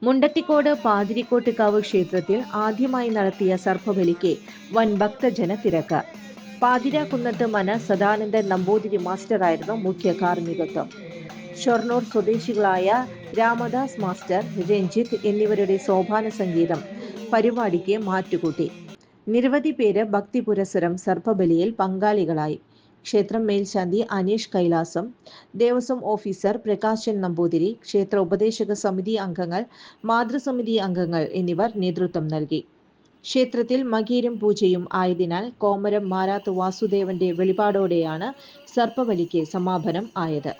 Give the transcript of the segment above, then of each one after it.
മുണ്ടത്തിക്കോട് പാതിരിക്കോട്ടുകാവ് ക്ഷേത്രത്തിൽ ആദ്യമായി നടത്തിയ സർപ്പബലിക്ക് വൻ ഭക്തജന തിരക്ക്. പാതിരാക്കുന്നത്ത് മന സദാനന്ദൻ നമ്പൂതിരി മാസ്റ്ററായിരുന്നു മുഖ്യ കാർമ്മികത്വം. ഷൊർണൂർ സ്വദേശികളായ രാമദാസ് മാസ്റ്റർ, രഞ്ജിത്ത് എന്നിവരുടെ സോപാന സംഗീതം പരിപാടിക്ക് മാറ്റുകൂട്ടി. നിരവധി പേര് ഭക്തിപുരസ്സരം സർപ്പബലിയിൽ പങ്കാളികളായി. ക്ഷേത്രം മേൽശാന്തി അനീഷ് കൈലാസം, ദേവസ്വം ഓഫീസർ പ്രകാശൻ നമ്പൂതിരി, ക്ഷേത്ര ഉപദേശക സമിതി അംഗങ്ങൾ, മാതൃസമിതി അംഗങ്ങൾ എന്നിവർ നേതൃത്വം നൽകി. ക്ഷേത്രത്തിൽ മകീരം പൂജയും ആയതിനാൽ കോമരം മാരാത്ത് വാസുദേവന്റെ വെളിപാടോടെയാണ് സർപ്പബലിക്ക് സമാപനം ആയത്.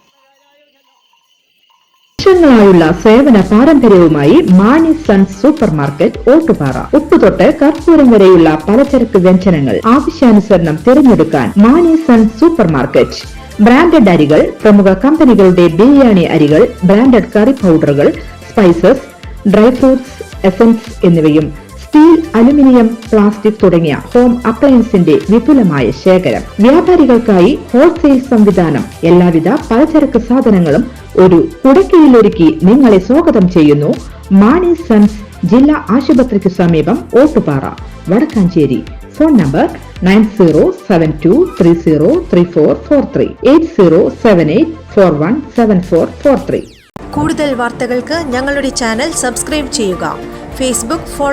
വർഷങ്ങളായുള്ള സേവന പാരമ്പര്യവുമായി Mani sons supermarket, Ottupara. ഉപ്പ് തൊട്ട് കർപ്പൂരം വരെയുള്ള പലചരക്ക് വ്യഞ്ജനങ്ങൾ ആവശ്യാനുസരണം തിരഞ്ഞെടുക്കാൻ Mani sons supermarket. Branded അരികൾ, പ്രമുഖ കമ്പനികളുടെ ബിരിയാണി അരികൾ, ബ്രാൻഡഡ് കറി പൗഡറുകൾ, സ്പൈസസ്, ഡ്രൈ ഫ്രൂട്ട്സ്, എസൻസ് എന്നിവയും സ്റ്റീൽ, അലുമിനിയം, പ്ലാസ്റ്റിക് തുടങ്ങിയ ഹോം അപ്ലയൻസിന്റെ വിപുലമായ ശേഖരം. വ്യാപാരികൾക്കായി ഹോൾസെയിൽ സംവിധാനം. എല്ലാവിധ പലചരക്ക് സാധനങ്ങളും ഒരു കുടക്കീഴിലൊരുക്കി നിങ്ങളെ സ്വാഗതം ചെയ്യുന്നു. മാണി സൺസ്, ജില്ലാ ആശുപത്രിക്ക് സമീപം, ഓട്ടുപാറ, വടക്കാഞ്ചേരി. Phone number 9072303443, 8078417443. കൂടുതൽ വാർത്തകൾക്ക് ഞങ്ങളുടെ ചാനൽ സബ്സ്ക്രൈബ് ചെയ്യുക. ഫേസ്ബുക്ക്